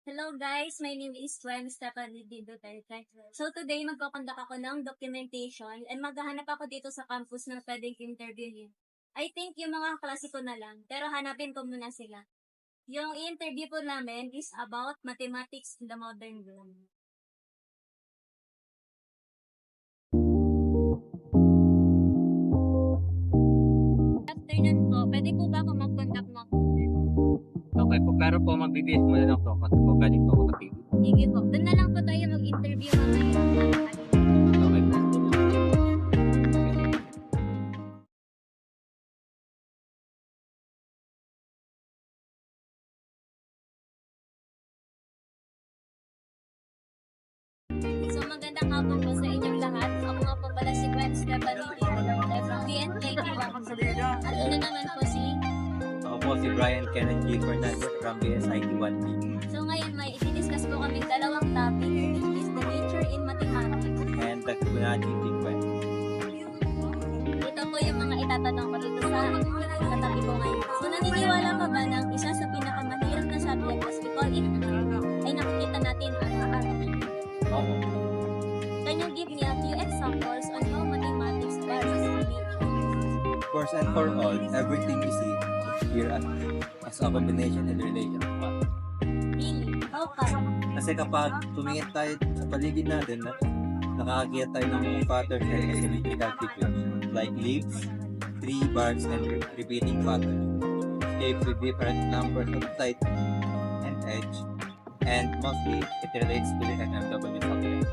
Hello guys, my name is Gwen Stephanie D. Duterte. So today magpapandak ako ng documentation and maghahanap ako dito sa campus na pwedeng interviewin. I think yung mga klase ko na lang, pero hanapin ko muna sila. Yung i-interview po namin is about mathematics in the modern world. Afternoon po, pwede po ba ako mag-conduct ng Okay po, pero po magbibihis muna lang po kasi po galing po ako sa TV. Sige po, doon na lang po tayo mag-interview mamaya. Okay po. So magandang hapon po sa inyong lahat. Ako nga po pala si Gwen Stephanie D. from DNKT. At una naman po si... Ako po si Brian Kenneth G. Fernandez from BSIT 1B. So ngayon may i-discuss po kami dalawang topic, which is the nature in mathematics. And the Fibonacci sequence. Ito po yung mga itatanong ko dito sa katabi ko ngayon. So naniniwala ka ba ng isa sa pinakamahirap na subject as we call it ay nakikita natin araw-araw? Oo. Can you give me a few examples on how mathematics varies in nature? First and for all, everything you see here as a combination and relation of math. Really? How come? Kasi kapag tumingin tayo sa paligid natin, nakakakita tayo ng mga patterns and symmetrical sequence like leaves, tree, bars, and repeating patterns. Shapes with different numbers of sides and edge, and mostly it relates to the SMW subject.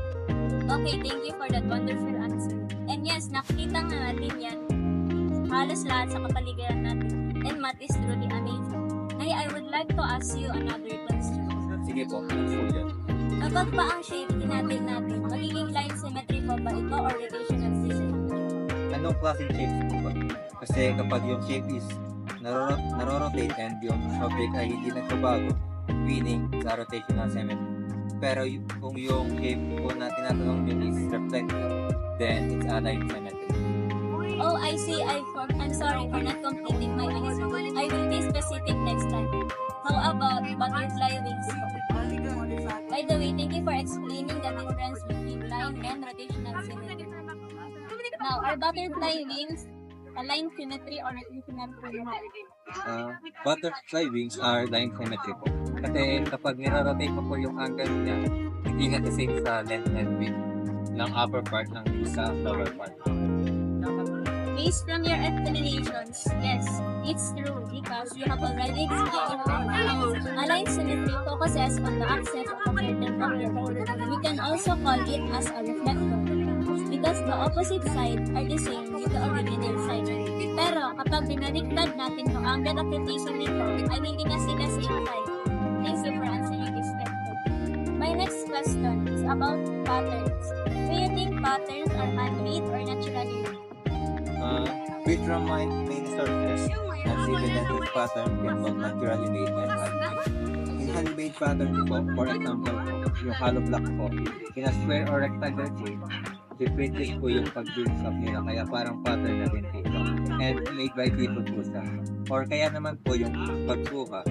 Okay, thank you for that wonderful answer. And yes, nakikita nga natin yan halos lahat sa kapaligiran natin. And math is truly amazing. Nay, I would like to ask you another question. Sige po, yan. Kapag pa ang shape natin, magiging line symmetry po ba ito or rotational symmetry? Anong klaseng shapes po ba? Kasi kapag yung shape is narorotate and yung object ay hindi nagbabago, meaning sa rotational symmetry. Pero kung yung shape po na tinatanong yun is reflective, then it's a line symmetry. Oh, I see. I'm sorry for not completing my answer. I will be specific next time. How about butterfly wings? By the way, thank you for explaining the difference between line and rotational symmetry. Now, are butterfly wings a line symmetry or rotational symmetry? Butterfly wings are line symmetry po. Kasi kapag nirorotate mo po yung angle niya, hindi na the same sa length and width ng upper part ng sa lower part. Based from your explanations, yes, it's true because you have already explained how a line symmetry focuses on the axis of a certain object. We can also call it as a reflector because the opposite sides are the same with the original side. Pero kapag binaliktad natin yung angle of rotation nito, ay hindi na sila same side. Thank you for answering this question. My next question is about patterns. Do you think patterns are man-made or naturally made? With from my main sources, I've seen that this pattern can both naturally made and handmade. In handmade pattern po, for example po, yung hollow block po, in a square or rectangle shape, differences po yung pag-build up nila, kaya parang pattern na din po ito. And made by people po siya. Or kaya naman po yung pagsuka,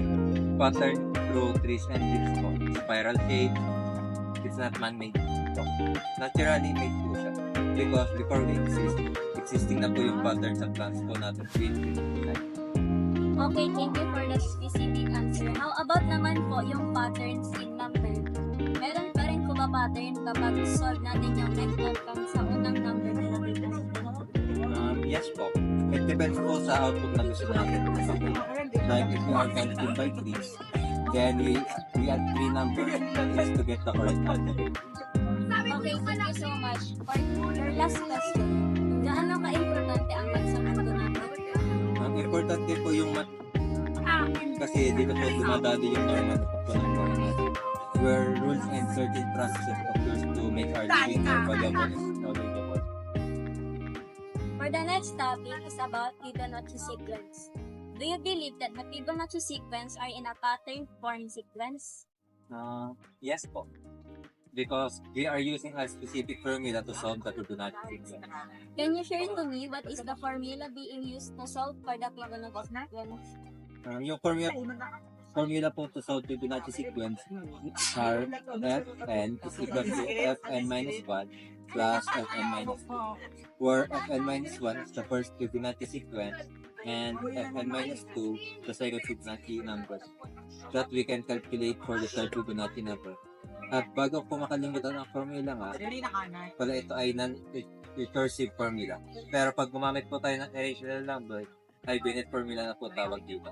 pattern through trees and leaves po, spiral shape, it's not man-made po. Naturally made po siya. Because before we existing na po yung pattern sa plants po natin. Okay, thank you for the specific answer. How about naman po yung patterns in number? Meron pa rin po ba pattern kapag solve natin yung next outcome sa unang number na nakita? Yes po. It depends po sa output na gusto natin. Like if you are multiplied by 3, then we add 3 numbers that is to get the correct answer. Okay, thank you so much. For Your last question. Gaano ka-importante ang math sa mundo natin? Ang importante po yung math kasi dito po dumadali yung normal na pagpunang natin. Where rules and certain processes occurs to make our living more valuable and knowledgeable. For the next topic is about Fibonacci sequence. Do you believe that the Fibonacci sequence are in a pattern form sequence? Yes po. Because we are using a specific formula to solve the Fibonacci sequence. Can you share to me what is the formula being used to solve for the Fibonacci sequence? Yung formula po to solve Fibonacci sequence are Fn is equal to Fn minus 1 plus Fn minus 2, where Fn minus 1 is the first Fibonacci sequence and Fn minus 2 the second Fibonacci number that we can calculate for the third Fibonacci number. At bago po makalimutan ang formula nga, pala ito ay non-recursive formula. Pero pag gumamit po tayo ng irrational number, ay binit formula na po tawag dito.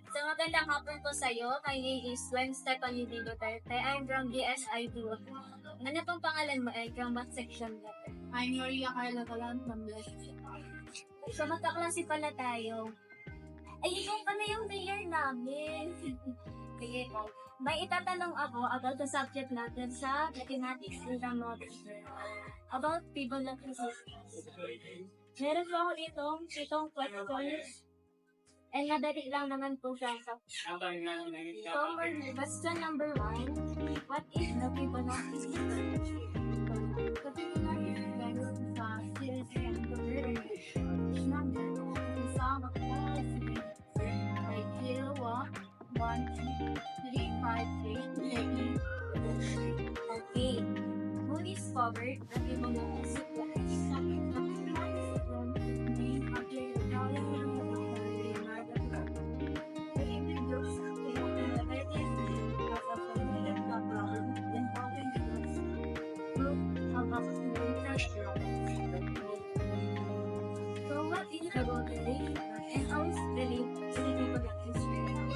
So magandang hapon po sa iyo. My name is Gwen Stephanie D. Duterte. I'm from DSI 2. Ano pong pangalan mo ay from what section letter? I'm Maria Carla Galan from Blessed. So magkaklase pala tayo. Ay, ikaw pala yung mayor namin. Sige. May itatanong ako about the subject natin sa mathematics in the model. About Fibonacci sequence. Meron po ako itong questions. And madali lang naman po siya. So, question number 1. What is the Fibonacci sequence? The Fibonacci sequence is a series of number the sum of all sequences like 0, 1, 2, 3, 5, 6, 8. Okay. Who discovered the Fibonacci sequence? So what is the motivation and how is believed to be Fibonacci sequence?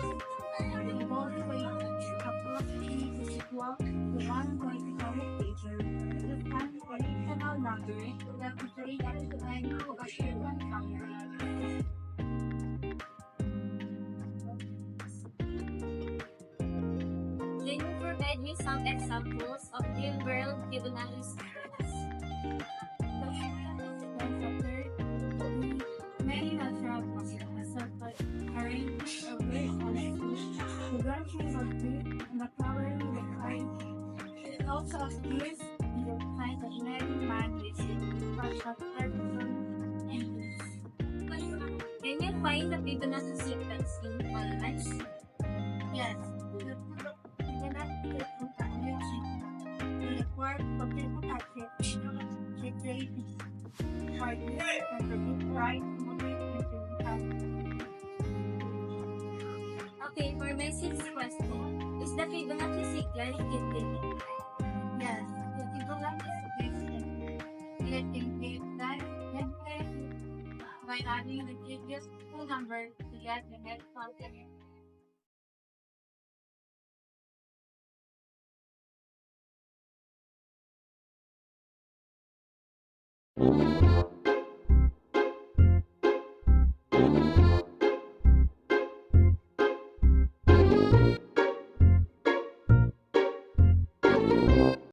The motivation approximately is equal to 1.5 feature. The time for rational number that is related to an equation number. Can you provide me some examples of real-world Fibonacci sequence? Many natural processes arrange a very the branching of tree and the flowering the kind. It also appears in the kind of many languages, such as Persian and English. Can you find the Fibonacci sequence in online? Yes, the Fibonacci computation will require computer access to create for this and predict right Okay, for my sixth question, is the Fibonacci sequence infinite? Yes, the Fibonacci sequence it indicates that by adding the previous two numbers to get the next content.